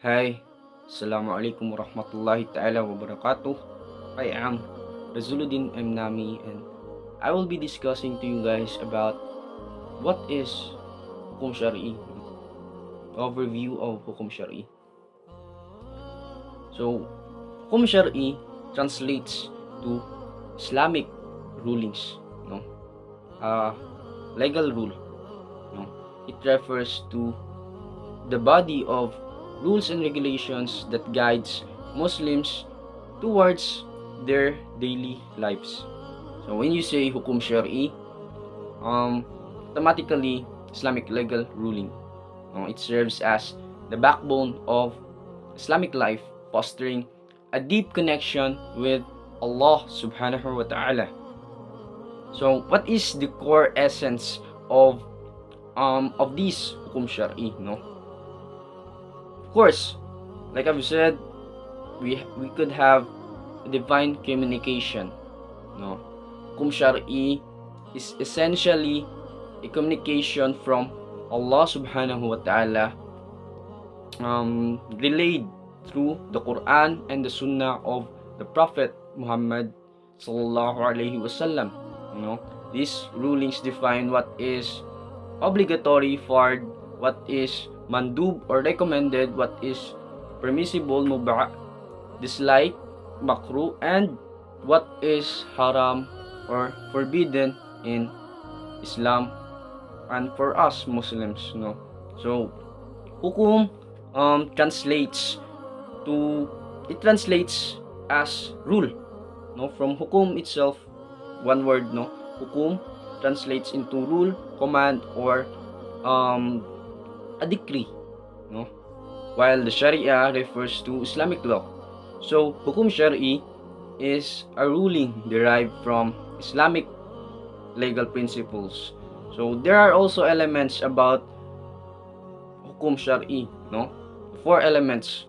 Hi, Assalamualaikum warahmatullahi ta'ala wabarakatuh. I am Razuluddin M. Nami and I will be discussing to you guys about what is Hukum Syar'i. Overview of Hukum Syar'i. So, Hukum Syar'i translates to Islamic rulings, no? Legal rule, no? It refers to the body of rules and regulations that guides Muslims towards their daily lives. So when you say Hukum Syar'i, automatically Islamic legal ruling. It serves as the backbone of Islamic life, fostering a deep connection with Allah subhanahu wa ta'ala. So what is the core essence of this Hukum Syar'i, no? Of course, like I've said, we could have divine communication, no? Hukum Syar'i is essentially a communication from Allah subhanahu wa ta'ala, relayed through the Quran and the Sunnah of the Prophet Muhammad sallallahu alaihi wasallam. These rulings define what is obligatory for what is mandub or recommended, what is permissible, mubah, dislike, makruh, and what is haram or forbidden in Islam and for us Muslims, no? So hukum translates as rule, no? From hukum itself, one word, no? Hukum translates into rule, command, or a decree, no? While the Sharia refers to Islamic law. So Hukum Syar'i is a ruling derived from Islamic legal principles. So there are also elements about Hukum Syar'i, no? The four elements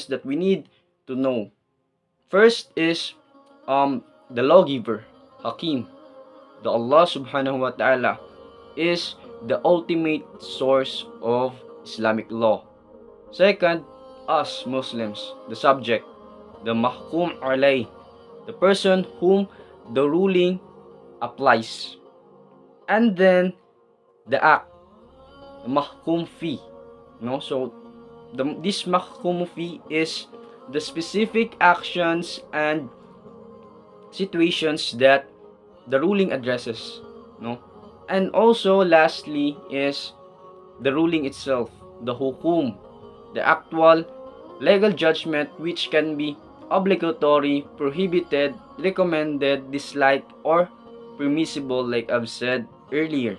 that we need to know. First is the lawgiver, Hakim. The Allah subhanahu wa ta'ala is the ultimate source of Islamic law. Second, us Muslims, the subject, the mahkum alay, the person whom the ruling applies. And then the act, the mahkum fi, no? So this mahkum fi is the specific actions and situations that the ruling addresses, no? And also lastly is the ruling itself, the hukum, the actual legal judgment which can be obligatory, prohibited, recommended, disliked, or permissible, like I've said earlier,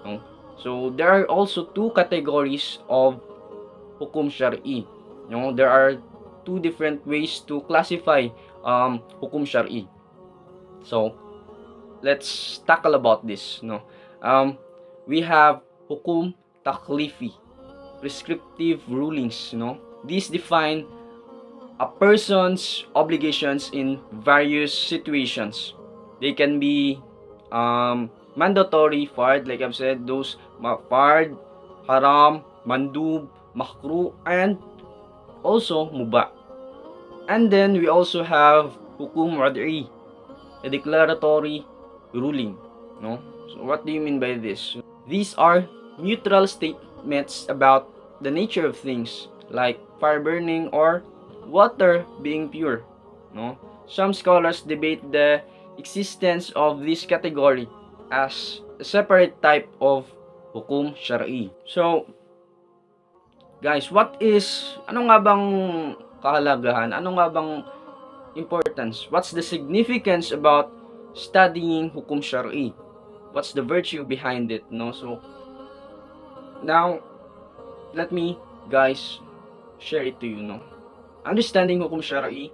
no? So there are also two categories of Hukum Syar'i, no? There are two different ways to classify Hukum Syar'i. So let's tackle about this, no? We have hukum taklifi, prescriptive rulings, no? These define a person's obligations in various situations. They can be mandatory, fard, like I've said, those fard, haram, mandub, makruh, and also mubah. And then we also have hukum wad'i, a declaratory ruling, no? So what do you mean by this? These are neutral statements about the nature of things, like fire burning or water being pure, no? Some scholars debate the existence of this category as a separate type of Hukum Syar'i. So guys, ano nga bang kahalagahan? Ano nga bang importance? What's the significance about studying Hukum Syar'i? What's the virtue behind it, no? So now let me guys share it to you, no? Understanding Hukum Syar'i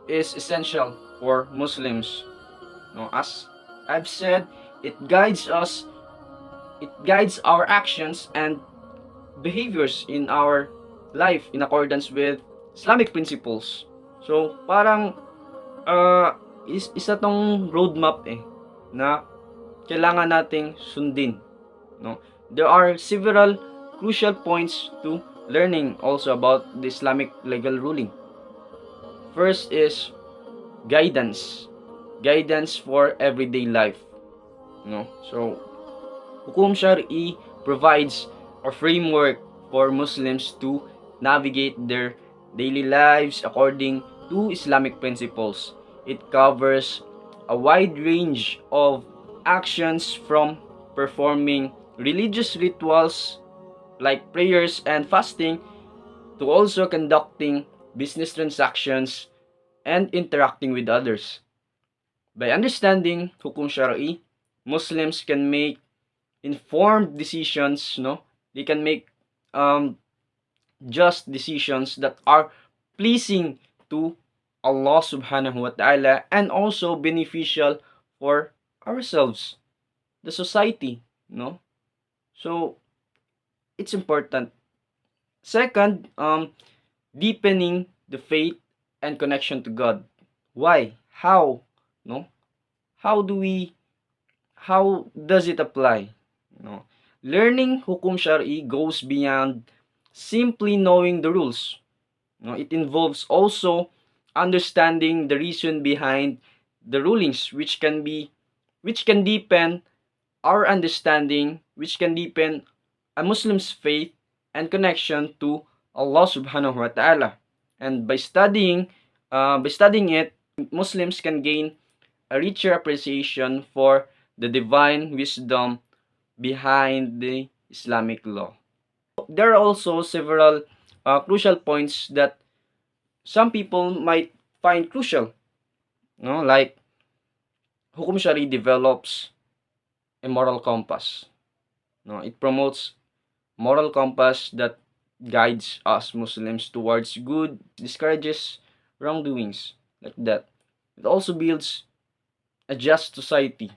is essential for Muslims, no? As I've said, it guides our actions and behaviors in our life in accordance with Islamic principles. So parang isa tong roadmap na kailangan nating sundin, no? There are several crucial points to learning also about the Islamic legal ruling. First is guidance. Guidance for everyday life. So Hukum Shari provides a framework for Muslims to navigate their daily lives according to Islamic principles. It covers a wide range of actions from performing religious rituals like prayers and fasting to also conducting business transactions and interacting with others. By understanding Hukum Shari, Muslims can make informed decisions, they can make um, just decisions that are pleasing to Allah subhanahu wa ta'ala and also beneficial for ourselves, the society, so it's important. Second, deepening the faith and connection to God. Why? How? No? How do we how does it apply? No. Learning Hukum Shari goes beyond simply knowing the rules. No, it involves also understanding the reason behind the rulings, which can deepen our understanding, which can deepen a Muslim's faith and connection to Allah subhanahu wa ta'ala. And by studying it, Muslims can gain a richer appreciation for the divine wisdom behind the Islamic law. There are also several crucial points that some people might find crucial, like Hukum Shari develops a moral compass. It promotes moral compass that guides us Muslims towards good, discourages wrongdoings, like that. It also builds a just society.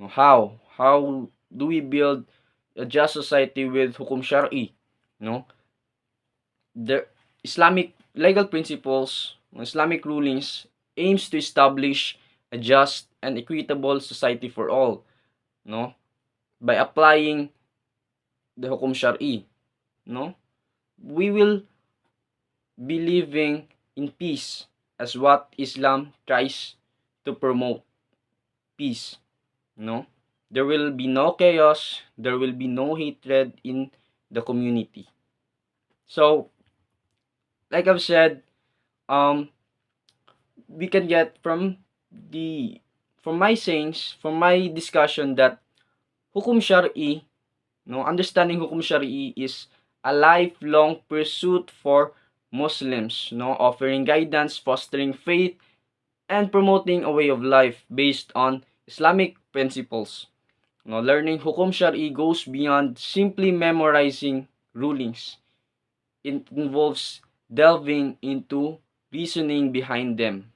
How do we build a just society with Hukum Shari? The Islamic legal principles, Islamic rulings aims to establish a just and equitable society for all, by applying the Hukum Shari, we will be living in peace as what Islam tries to promote, peace. There will be no chaos, there will be no hatred in the community. So, like I've said, we can get from my sayings, from my discussion, that Hukum Shari, understanding Hukum Shari is a lifelong pursuit for Muslims, offering guidance, fostering faith, and promoting a way of life based on Islamic principles. Learning Hukum Shari goes beyond simply memorizing rulings. It involves delving into reasoning behind them.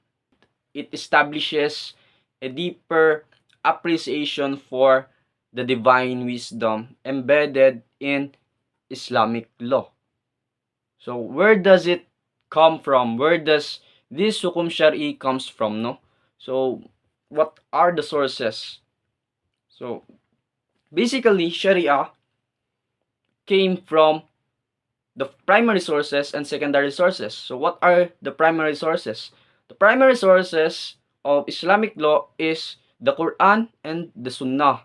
It establishes a deeper appreciation for the divine wisdom embedded in Islamic law. So where does it come from? Where does this Hukum Shari comes from, So what are the sources? So basically, Sharia came from the primary sources and secondary sources. So what are the primary sources? The primary sources of Islamic law is the Quran and the Sunnah.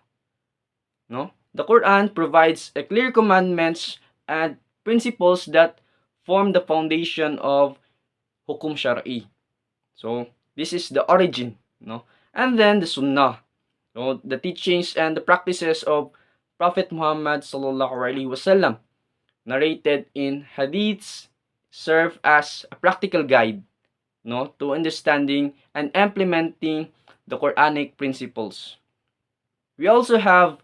The Quran provides a clear commandments and principles that form the foundation of Hukum Shari. So this is the origin, And then the Sunnah, the teachings and the practices of Prophet Muhammad sallallahu alaihi wasallam, narrated in hadiths, serve as a practical guide, to understanding and implementing the Quranic principles. We also have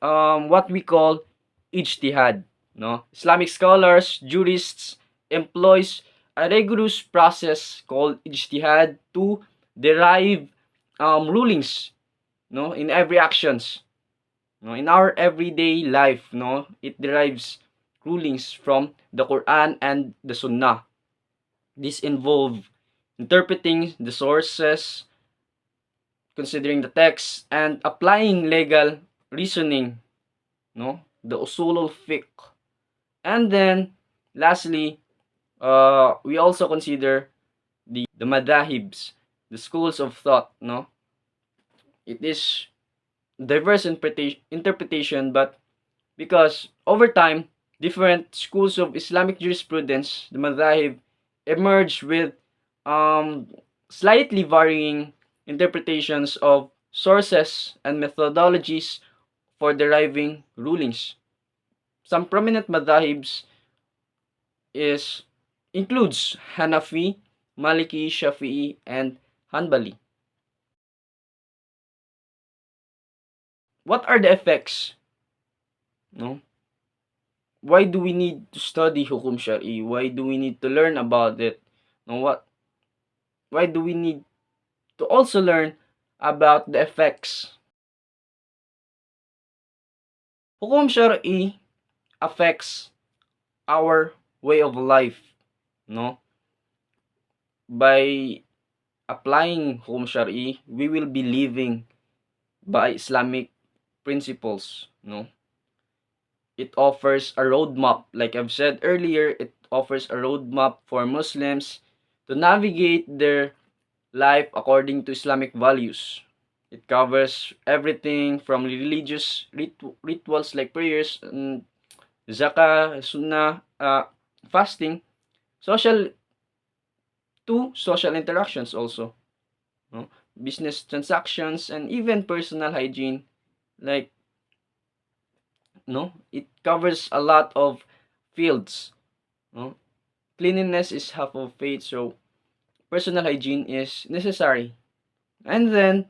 what we call ijtihad. Islamic scholars, jurists employs a rigorous process called ijtihad to derive rulings, in every actions. In our everyday life, it derives rulings from the Quran and the Sunnah. This involve interpreting the sources, considering the text, and applying legal reasoning, the usulul fiqh. And then Lastly, we also consider the madahibs, the schools of thought, no? It is diverse interpretation, but because over time, different schools of Islamic jurisprudence, the madhahib, emerged with um, slightly varying interpretations of sources and methodologies for deriving rulings. Some prominent madhahibs is includes Hanafi, Maliki, Shafi'i, and Hanbali. What are the effects? No? Why do we need to study hukum syar'i? Why do we need to learn about it? No, why do we need to also learn about the effects? Hukum syar'i affects our way of life, no? By applying hukum syar'i, we will be living by Islamic principles, no? It offers a roadmap. Like I've said earlier, it offers a roadmap for Muslims to navigate their life according to Islamic values. It covers everything from religious rituals like prayers, zakah, sunnah, fasting, social social interactions also, no? Business transactions, and even personal hygiene. Like, no, it covers a lot of fields, no? Cleanliness is half of faith, so personal hygiene is necessary. And then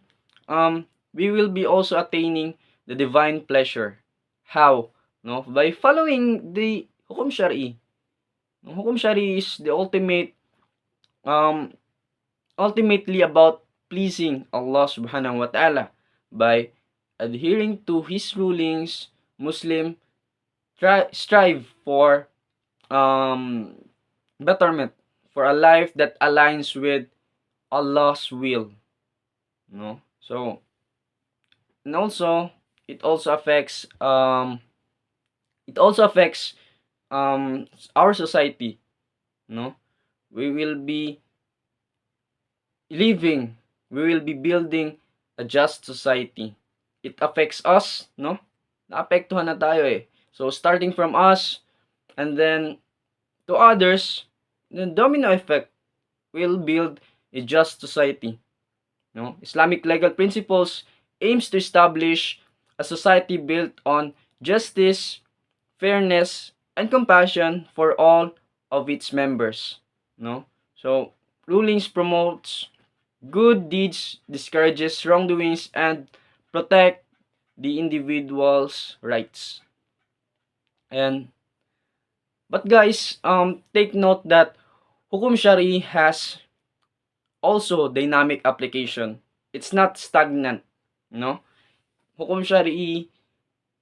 we will be also attaining the divine pleasure. How? No, by following the hukum syar'i. Hukum syar'i is the ultimately about pleasing Allah subhanahu wa ta'ala. By adhering to his rulings, Muslim strive for betterment, for a life that aligns with Allah's will, no? So, and also it also affects our society, no? We will be building a just society. It affects us, no? Naapektuhan na tayo eh. So starting from us and then to others, the domino effect will build a just society. No? Islamic legal principles aims to establish a society built on justice, fairness, and compassion for all of its members. No? So, rulings promotes good deeds, discourages wrongdoings, and protect the individual's rights. And but guys, take note that hukum syar'i has also dynamic application. It's not stagnant, no? Hukum syar'i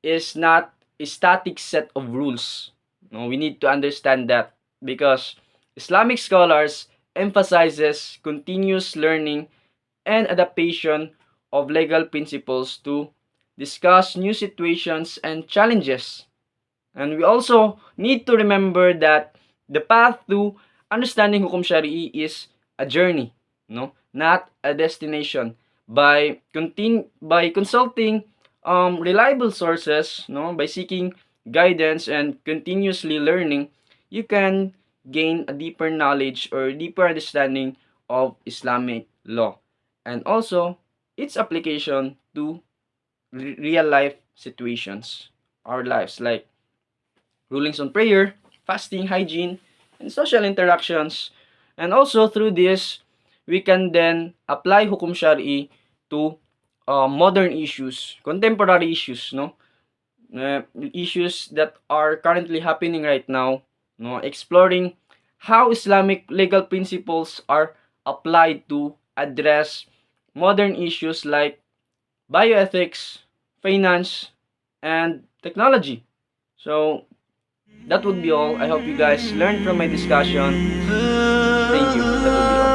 is not a static set of rules. No, we need to understand that because Islamic scholars emphasizes continuous learning and adaptation of legal principles to discuss new situations and challenges. And we also need to remember that the path to understanding hukum syar'i is a journey, no, not a destination. By consulting reliable sources, no, by seeking guidance and continuously learning, you can gain a deeper knowledge or deeper understanding of Islamic law and also its application to real life situations, our lives, like rulings on prayer, fasting, hygiene, and social interactions. And also through this, we can then apply hukum syar'i to modern issues, contemporary issues, no? Issues that are currently happening right now, no? Exploring how Islamic legal principles are applied to address modern issues like bioethics, finance, and technology. So, that would be all. I hope you guys learned from my discussion. Thank you. That would be all.